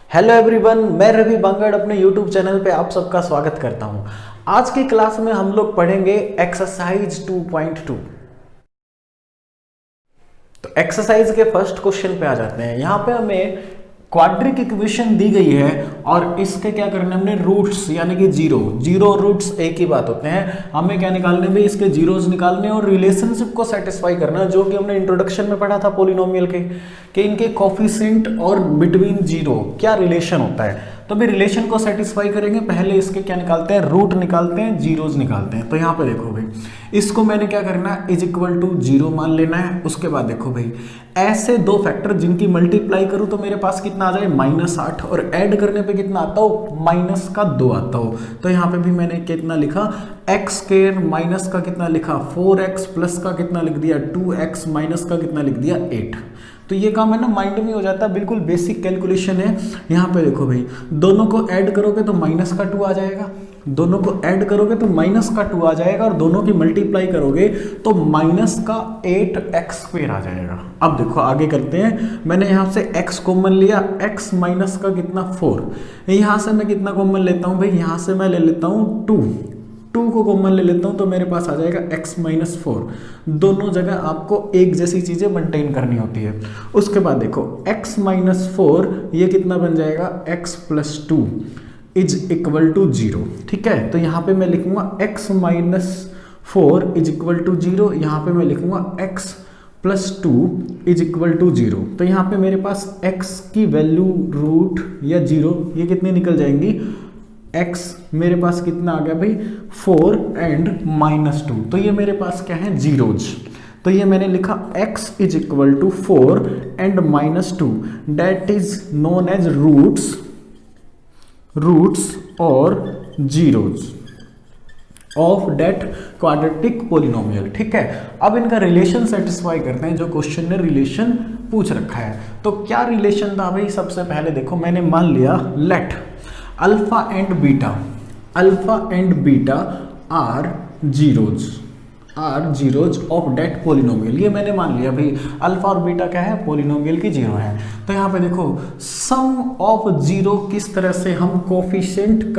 Hello everyone, मैं रवि बांगड़ अपने YouTube channel पे आप सबका स्वागत करता हूं। आज की क्लास में हम लोग पढ़ेंगे एक्सरसाइज 2.2। तो एक्सरसाइज के फर्स्ट क्वेश्चन पे आ जाते हैं। यहाँ पे हमें क्वाड्रिक इक्वेशन दी गई है और इसके क्या करना है, हमने रूट्स यानी कि जीरो रूट्स एक ही बात होते हैं। हमें क्या निकालने भाई, इसके जीरोस निकालने और रिलेशनशिप को सेटिस्फाई करना, जो कि हमने इंट्रोडक्शन में पढ़ा था पॉलिनोमियल के कि इनके कोफिशिएंट और बिटवीन जीरो क्या रिलेशन होता है। तो भी रिलेशन को सेटिस्फाई करेंगे, पहले इसके क्या निकालते हैं, रूट निकालते हैं, जीरोज निकालते हैं। तो यहाँ पे देखो भाई, इसको मैंने क्या करना है, इज इक्वल टू जीरो मान लेना है। उसके बाद देखो भाई, ऐसे दो फैक्टर जिनकी मल्टीप्लाई करूं तो मेरे पास कितना आ जाए, -8, और ऐड करने पे कितना आता हो, -2 आता हो। तो यहाँ पे भी मैंने कितना लिखा, एक्स स्क्वायर माइनस का कितना लिखा 4x प्लस का कितना लिख दिया 2x माइनस का कितना लिख दिया 8। तो ये काम है ना, माइंड में हो जाता है, बिल्कुल बेसिक कैलकुलेशन है। यहाँ पे देखो भाई, दोनों को ऐड करोगे तो -2 आ जाएगा, दोनों को ऐड करोगे तो -2 आ जाएगा, और दोनों की मल्टीप्लाई करोगे तो -8x² आ जाएगा। अब देखो आगे करते हैं। मैंने यहाँ से x कॉमन लिया, x माइनस का कितना 4। यहाँ से मैं कितना कॉमन लेता हूँ भाई, यहाँ से मैं ले लेता हूँ 2 को कॉमन ले लेता हूं तो मेरे पास आ जाएगा x माइनस 4। दोनों जगह आपको एक जैसी चीजें मेंटेन करनी होती है। उसके बाद देखो x माइनस 4 ये कितना बन जाएगा, x plus 2 is equal to 0। ठीक है, तो यहाँ पे मैं लिखूंगा x minus 4 is equal to 0। यहाँ पे मैं लिखूंगा x plus 2 is equal to 0। तो यहाँ पे मेरे पास x की वैल्यू रूट या 0 ये कितनी निकल जाएंगी, x मेरे पास कितना आ गया भाई 4 एंड -2। तो ये मेरे पास क्या है, जीरोज। तो ये मैंने लिखा x is equal to 4 and -2, that is known as roots और zeros of that quadratic polynomial. ठीक है, अब इनका रिलेशन सेटिस्फाई करते हैं, जो क्वेश्चन ने रिलेशन पूछ रखा है। तो क्या रिलेशन था भाई, सबसे पहले देखो मैंने मान लिया let alpha and beta are zeros of that polynomial. ये मैंने मान लिया भाई, अल्फा और बीटा क्या है, पोलिनोमियल की जीरो है। तो यहाँ पे देखो सम ऑफ जीरो, किस तरह से हम कोफिशिएंट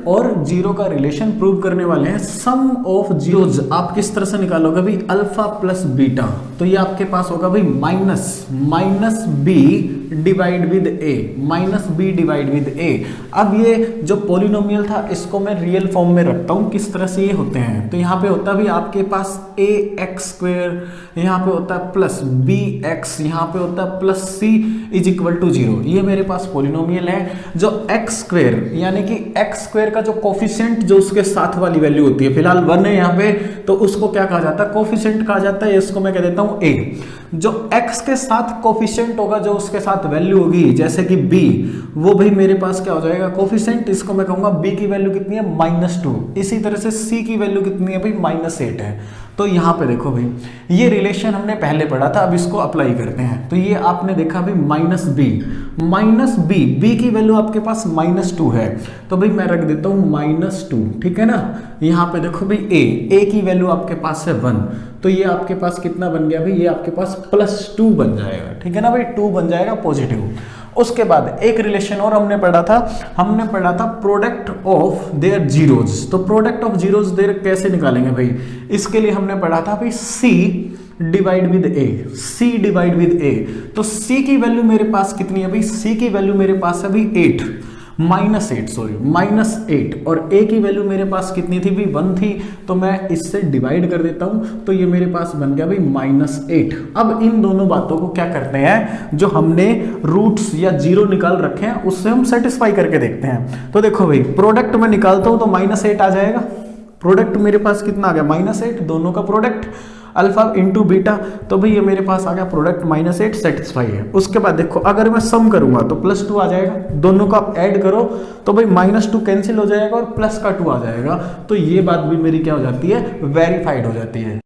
और जीरो का रिलेशन प्रूव करने वाले हैं। सम ऑफ जीरोज आप किस तरह से निकालोगे भाई, अल्फा प्लस बीटा, तो ये आपके पास होगा भाई माइनस बी डिवाइड विद ए। अब ये जो पॉलिनोमियल था इसको मैं रियल फॉर्म में रखता हूं, किस तरह से ये होते हैं। तो यहाँ पे होता है भी आपके पास ax², यहाँ पे होता है प्लस bx, यहाँ पे होता है plus c is equal to 0। ये मेरे पास पॉलिनोमियल है। जो x² यानी कि x² का जो कोफिशिएंट जो उसके साथ वाली वैल्यू होती है, फिलहाल 1 है यहाँ पे, तो उसको क्या कहा जाता है, कोफिशिएंट कहा जाता है। इसको मैं कह देता हूँ a। जो x के साथ कोफिशिएंट होगा, जो उसके साथ वैल्यू होगी, जैसे कि b, वो भाई मेरे पास क्या हो जाएगा, कोफिशिएंट। इसको मैं कहूंगा b की वैल्यू कितनी है, -2। इसी तरह से c की वैल्यू कितनी है भाई, -8 है। तो यहाँ पे देखो भाई, ये रिलेशन हमने पहले पढ़ा था, अब इसको अप्लाई करते हैं। तो ये आपने देखा भाई b की वैल्यू आपके पास -2 है, तो भाई मैं रख देता हूँ -2। ठीक है ना, यहाँ पे देखो भाई a की वैल्यू आपके पास है 1, तो ये आपके पास कितना बन गया भाई, ये आपके पास +2 बन जाएगा। ठीक है ना भाई, 2 बन जाएगा पॉजिटिव। उसके बाद एक रिलेशन और हमने पढ़ा था प्रोडक्ट ऑफ देयर जीरोज। तो प्रोडक्ट ऑफ जीरोज देयर कैसे निकालेंगे भाई, इसके लिए हमने पढ़ा था भाई c डिवाइड विद a। तो c की वैल्यू मेरे पास कितनी है भाई, c की वैल्यू मेरे पास है भाई -8, और a की वैल्यू मेरे पास कितनी थी भाई, 1 थी। तो मैं इससे डिवाइड कर देता हूं, तो ये मेरे पास बन गया भाई -8। अब इन दोनों बातों को क्या करते हैं, जो हमने रूट्स या जीरो निकाल रखे हैं उससे हम सेटिस्फाई करके देखते हैं। तो देखो भाई, प्रोडक्ट में निकालता हूं तो -8 आ जाएगा। प्रोडक्ट मेरे पास कितना आ गया, -8, दोनों का प्रोडक्ट अल्फा इंटू बीटा। तो भाई ये मेरे पास आ गया प्रोडक्ट -8, सेटिस्फाई है। उसके बाद देखो, अगर मैं सम करूंगा तो +2 आ जाएगा, दोनों को आप ऐड करो तो भाई -2 कैंसिल हो जाएगा और +2 आ जाएगा। तो ये बात भी मेरी क्या हो जाती है, वेरीफाइड हो जाती है।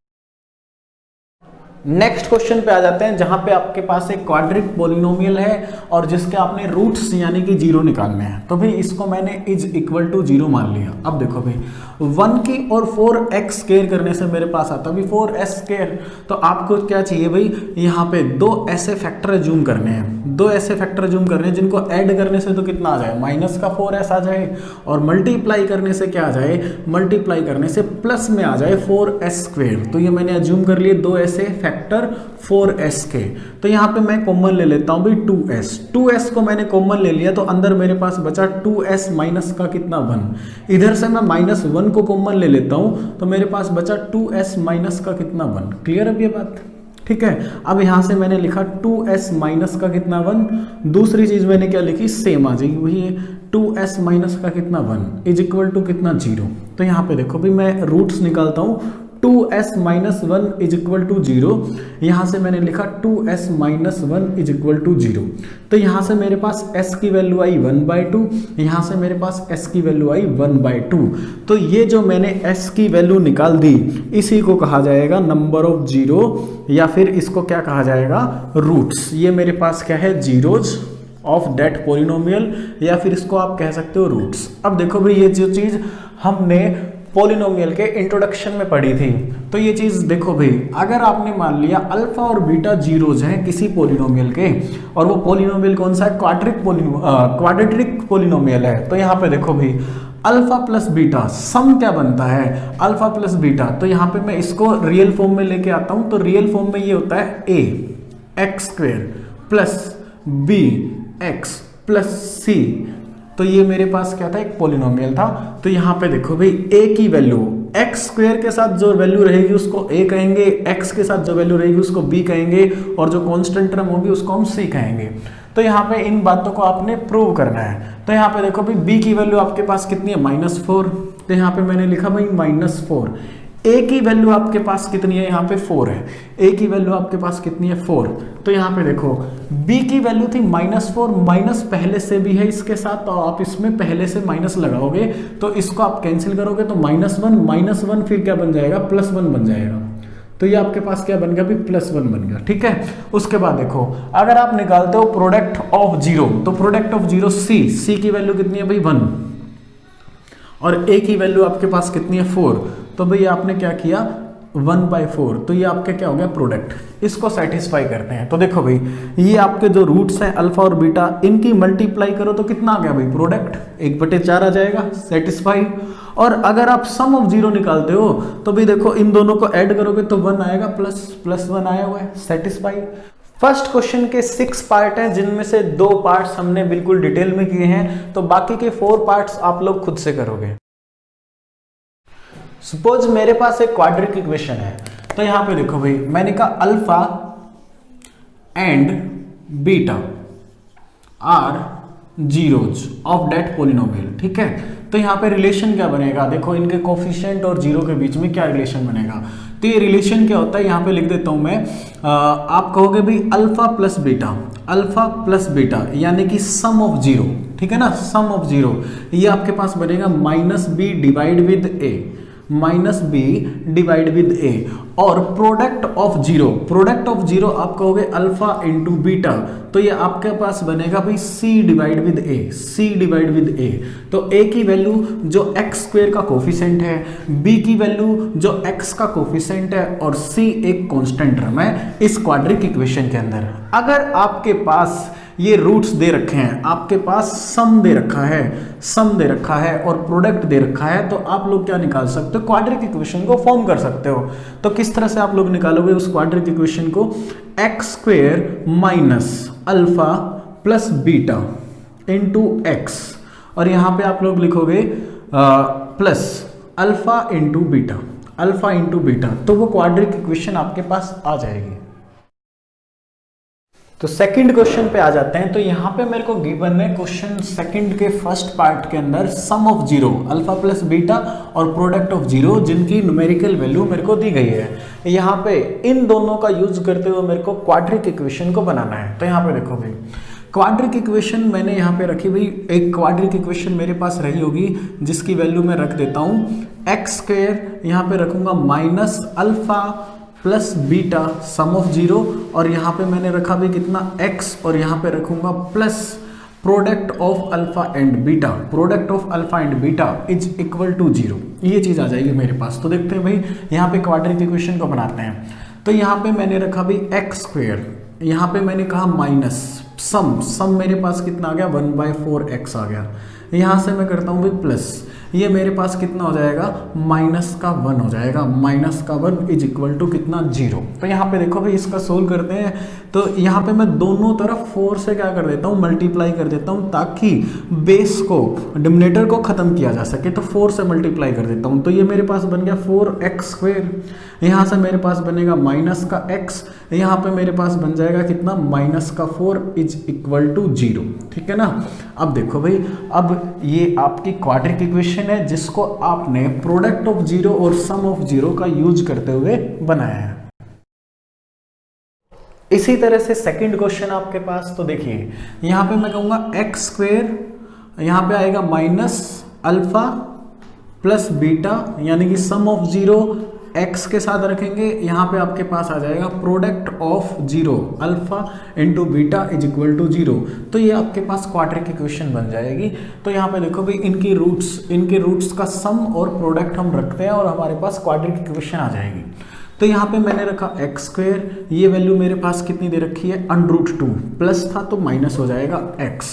नेक्स्ट क्वेश्चन पे आ जाते हैं, जहां पे आपके पास एक क्वाड्रिक पोलिनोमियल है और जिसके आपने रूट्स यानी कि जीरो निकालने हैं। तो भाई इसको मैंने इज इक्वल टू 0 मान लिया। अब देखो भाई, 1 की और 4x स्क्वायर करने से मेरे पास आता है 4s स्क्वायर। तो आपको क्या चाहिए भाई, यहाँ पे दो ऐसे फैक्टर जूम करने हैं। दो ऐसे फैक्टर जूम कर रहे हैं जिनको ऐड करने से तो कितना आ जाए, माइनस का 4s आ जाए, और मल्टीप्लाई करने से क्या आ जाए, मल्टीप्लाई करने से प्लस में आ जाए 4s स्क्वेयर। तो ये मैंने अज्यूम कर लिए दो ऐसे फैक्टर 4s के। तो यहाँ पे मैं कॉमन ले लेता हूँ भाई 2s को मैंने कॉमन ले लिया, तो अंदर मेरे पास बचा 2s माइनस का कितना 1, इधर से मैं -1 को कॉमन ले लेता हूँ, तो मेरे पास बचा 2s माइनस का कितना 1। क्लियर अब ये बात, ठीक है। अब यहाँ से मैंने लिखा 2s माइनस का कितना 1, दूसरी चीज मैंने क्या लिखी, सेम आ जाएगी वही है, 2s माइनस का कितना 1 इज इक्वल टू कितना 0। तो यहाँ पे देखो भी मैं रूट्स निकालता हूँ, 2s minus 1 is equal to 0, यहाँ से मैंने लिखा 2s minus 1 is equal to 0। तो यहाँ से मेरे पास s की वैल्यू आई 1/2, यहाँ से मेरे पास s की वैल्यू आई 1/2। तो ये जो मैंने s की वैल्यू निकाल दी, इसी को कहा जाएगा नंबर ऑफ जीरो, या फिर इसको क्या कहा जाएगा, रूट्स। ये मेरे पास क्या है, जीरोज ऑफ दैट पॉलिनोमियल, या फिर इसको आप कह सकते हो रूट्स। अब देखो भाई ये जो चीज हमने पॉलिनोमियल के इंट्रोडक्शन में पढ़ी थी, तो ये चीज देखो भाई, अगर आपने मान लिया अल्फा और बीटा जीरोज हैं किसी पॉलिनोमियल के, और वो पॉलिनोमियल कौन सा है, क्वाड्रेटिक पॉलिनोमियल है, तो यहाँ पे देखो भाई अल्फा प्लस बीटा सम क्या बनता है, अल्फा प्लस बीटा। तो यहाँ पे मैं इसको रियल फॉर्म में लेके आता हूं, तो रियल फॉर्म में ये होता है a x square plus b x plus C. तो ये मेरे पास क्या था, एक पॉलिनोमियल था। तो यहाँ पे देखो भाई a की वैल्यू एक्स स्क्वेयर के साथ जो वैल्यू रहेगी उसको a कहेंगे, x के साथ जो वैल्यू रहेगी उसको b कहेंगे, और जो कांस्टेंट टर्म होगी उसको हम c कहेंगे। तो यहाँ पे इन बातों को आपने प्रूव करना है। तो यहाँ पे देखो भाई b की वैल्यू आपके पास कितनी है, -4, तो यहाँ पे मैंने लिखा भाई -4। a की वैल्यू आपके पास कितनी है, यहाँ पे 4 है, a की वैल्यू आपके पास कितनी है 4। तो यहाँ पे देखो b की वैल्यू थी -4, माइनस पहले से भी है इसके साथ, तो आप इसमें पहले से माइनस लगाओगे, तो इसको आप कैंसिल करोगे तो -1 फिर क्या बन जाएगा, +1 बन जाएगा। तो ये आपके पास क्या बन गया भी, +1 बन गया, ठीक है। उसके बाद देखो अगर आप निकालते हो प्रोडक्ट ऑफ जीरो, तो प्रोडक्ट ऑफ जीरो c की वैल्यू कितनी है भाई 1, और a की वैल्यू आपके पास कितनी है 4। तो भाई आपने क्या किया 1/4, तो ये आपका क्या हो गया प्रोडक्ट। इसको सेटिस्फाई करते हैं। तो देखो भाई ये आपके जो रूट्स हैं अल्फा और बीटा, इनकी मल्टीप्लाई करो तो कितना आ गया भाई, प्रोडक्ट 1/4 आ जाएगा, सेटिस्फाई। और अगर आप सम ऑफ जीरो निकालते हो तो भी देखो इन दोनों को ऐड करोगे तो 1 आएगा, प्लस 1 आया हुआ है, सेटिस्फाई। फर्स्ट क्वेश्चन के 6 पार्ट हैं, जिनमें से 2 पार्ट्स हमने बिल्कुल डिटेल में किए हैं, तो बाकी के 4 पार्ट्स आप लोग खुद से करोगे। सपोज मेरे पास एक क्वाड्रिक इक्वेशन है, तो यहां पे देखो भाई मैंने कहा alpha and beta are zeros of that polynomial, ठीक है। तो यहाँ पे रिलेशन क्या बनेगा, देखो इनके कोफिशिएंट और जीरो के बीच में क्या रिलेशन बनेगा। तो ये रिलेशन क्या होता है, यहाँ पे लिख देता हूं मैं, आप कहोगे भाई अल्फा प्लस बीटा यानी कि सम ऑफ जीरो, ठीक है ना, सम ऑफ जीरो। ये आपके पास बनेगा -b divide with a, -b divide with a, और प्रोडक्ट ऑफ जीरो आप कहोगे अल्फा इंटू बीटा, तो ये आपके पास बनेगा भाई c डिवाइड विद a। तो a की वैल्यू जो x स्क्वेयर का कोफिशिएंट है, b की वैल्यू जो x का कोफिशिएंट है, और c एक कांस्टेंट टर्म है इस क्वाड्रिक इक्वेशन के अंदर। अगर आपके पास ये रूट्स दे रखे हैं, आपके पास सम दे रखा है और प्रोडक्ट दे रखा है, तो आप लोग क्या निकाल सकते हो, क्वाड्रिक इक्वेशन को फॉर्म कर सकते हो। तो किस तरह से आप लोग निकालोगे उस क्वाड्रिक इक्वेशन को, x square minus alpha plus beta into x, और यहां पे आप लोग लिखोगे प्लस अल्फा इंटू बीटा, तो वो क्वाड्रिक इक्वेशन आपके पास आ जाएगी। तो सेकंड क्वेश्चन पे आ जाते हैं। तो यहाँ पे मेरे को गिवन है क्वेश्चन सेकंड के फर्स्ट पार्ट के अंदर sum of zero alpha plus beta और प्रोडक्ट ऑफ जीरो, जिनकी न्यूमेरिकल वैल्यू मेरे को दी गई है। यहाँ पे इन दोनों का यूज करते हुए मेरे को क्वाड्रिक इक्वेशन को बनाना है। तो यहाँ पे देखो भाई क्वाड्रिक इक्वेशन मैंने यहाँ पे रखी भाई, एक क्वाड्रिक इक्वेशन मेरे पास रही होगी जिसकी वैल्यू मैं रख देता हूँ एक्स स्क्वेयर, यहाँ पे रखूंगा minus alpha plus beta some of zero, और यहाँ पे मैंने रखा भी कितना x, और यहाँ पे रखूंगा plus product of alpha and beta is equal to 0। ये चीज आ जाएगी मेरे पास। तो देखते हैं भाई यहाँ पे क्वाड्रिक इक्वेशन को बनाते हैं। तो यहाँ पे मैंने रखा भी एक्स स्क्वेयर, यहाँ पे मैंने कहा माइनस सम मेरे पास कितना आ गया 1/4x आ गया। यहाँ से मैं करता हूँ भाई प्लस, ये मेरे पास कितना हो जाएगा -1 हो जाएगा। -1 इज इक्वल टू कितना 0। तो यहाँ पे देखो भाई इसका सोल्व करते हैं। तो यहाँ पे मैं दोनों तरफ 4 से क्या कर देता हूँ मल्टीप्लाई कर देता हूँ, ताकि बेस को डिनोमिनेटर को खत्म किया जा सके। तो 4 से मल्टीप्लाई कर देता हूँ। तो ये मेरे पास बन गया 4x²। यहाँ से मेरे पास बनेगा -x, यहाँ पे मेरे पास बन जाएगा कितना -4 इज इक्वल टू 0। ठीक है ना। अब देखो भाई, अब ये आपकी क्वाड्रिक इक्वेशन है जिसको आपने प्रोडक्ट ऑफ जीरो और सम ऑफ जीरो का यूज करते हुए बनाया है। इसी तरह से सेकंड क्वेश्चन आपके पास, तो देखिए यहां पे मैं कहूंगा x², यहां पे आएगा -α प्लस बीटा, यानी कि सम ऑफ जीरो x के साथ रखेंगे। यहाँ पे आपके पास आ जाएगा product of zero alpha into beta is equal to 0। तो ये आपके पास क्वाड्रिक इक्वेशन बन जाएगी। तो यहाँ पे देखो भाई इनके रूट्स का सम और प्रोडक्ट हम रखते हैं और हमारे पास क्वाड्रिक इक्वेशन आ जाएगी। तो यहाँ पे मैंने रखा x², ये वैल्यू मेरे पास कितनी दे रखी है √2, प्लस था तो माइनस हो जाएगा x।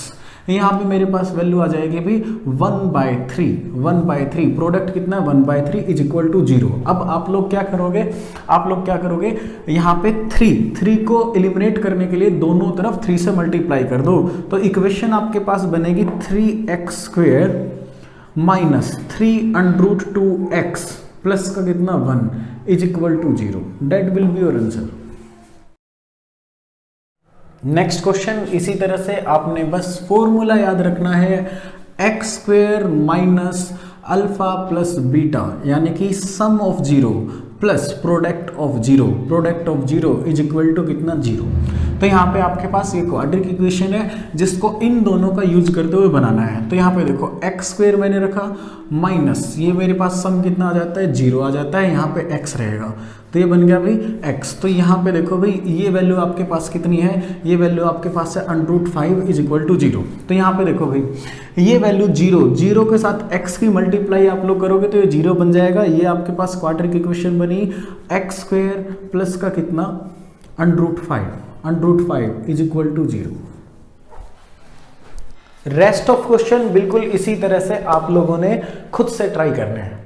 यहाँ पे मेरे पास वैल्यू आ जाएगी भी 1/3, प्रोडक्ट कितना 1/3 इज इक्वल टू 0। अब आप लोग क्या करोगे, यहाँ पे 3 को एलिमिनेट करने के लिए दोनों तरफ 3 से मल्टीप्लाई कर दो। तो इक्वेशन आपके पास बनेगी 3x² माइनस 3√2x प्लस का कितना 1 is equal to 0। That will be your answer. Next question, इसी तरह से आपने बस फॉर्मूला याद रखना है, x² minus alpha plus beta, यानी कि sum of zero plus product of zero is equal to कितना 0। तो यहाँ पे आपके पास ये क्वाड्रिक इक्वेशन है जिसको इन दोनों का यूज करते हुए बनाना है। तो यहाँ पे देखो x² मैंने रखा माइनस, ये मेरे पास सम कितना आ जाता है 0 आ जाता है, यहाँ पे x रहेगा तो ये बन गया भाई x। तो यहाँ पे देखो भाई ये वैल्यू आपके पास कितनी है, ये वैल्यू आपके पास है √5 इज इक्वल टू 0। तो यहाँ पे देखो भाई ये वैल्यू 0 के साथ x की मल्टीप्लाई आप लोग करोगे तो ये 0 बन जाएगा। ये आपके पास क्वाड्रिक इक्वेशन बनी x² प्लस का कितना √5 is equal to 0। Rest of question बिल्कुल इसी तरह से आप लोगों ने खुद से ट्राई करने हैं।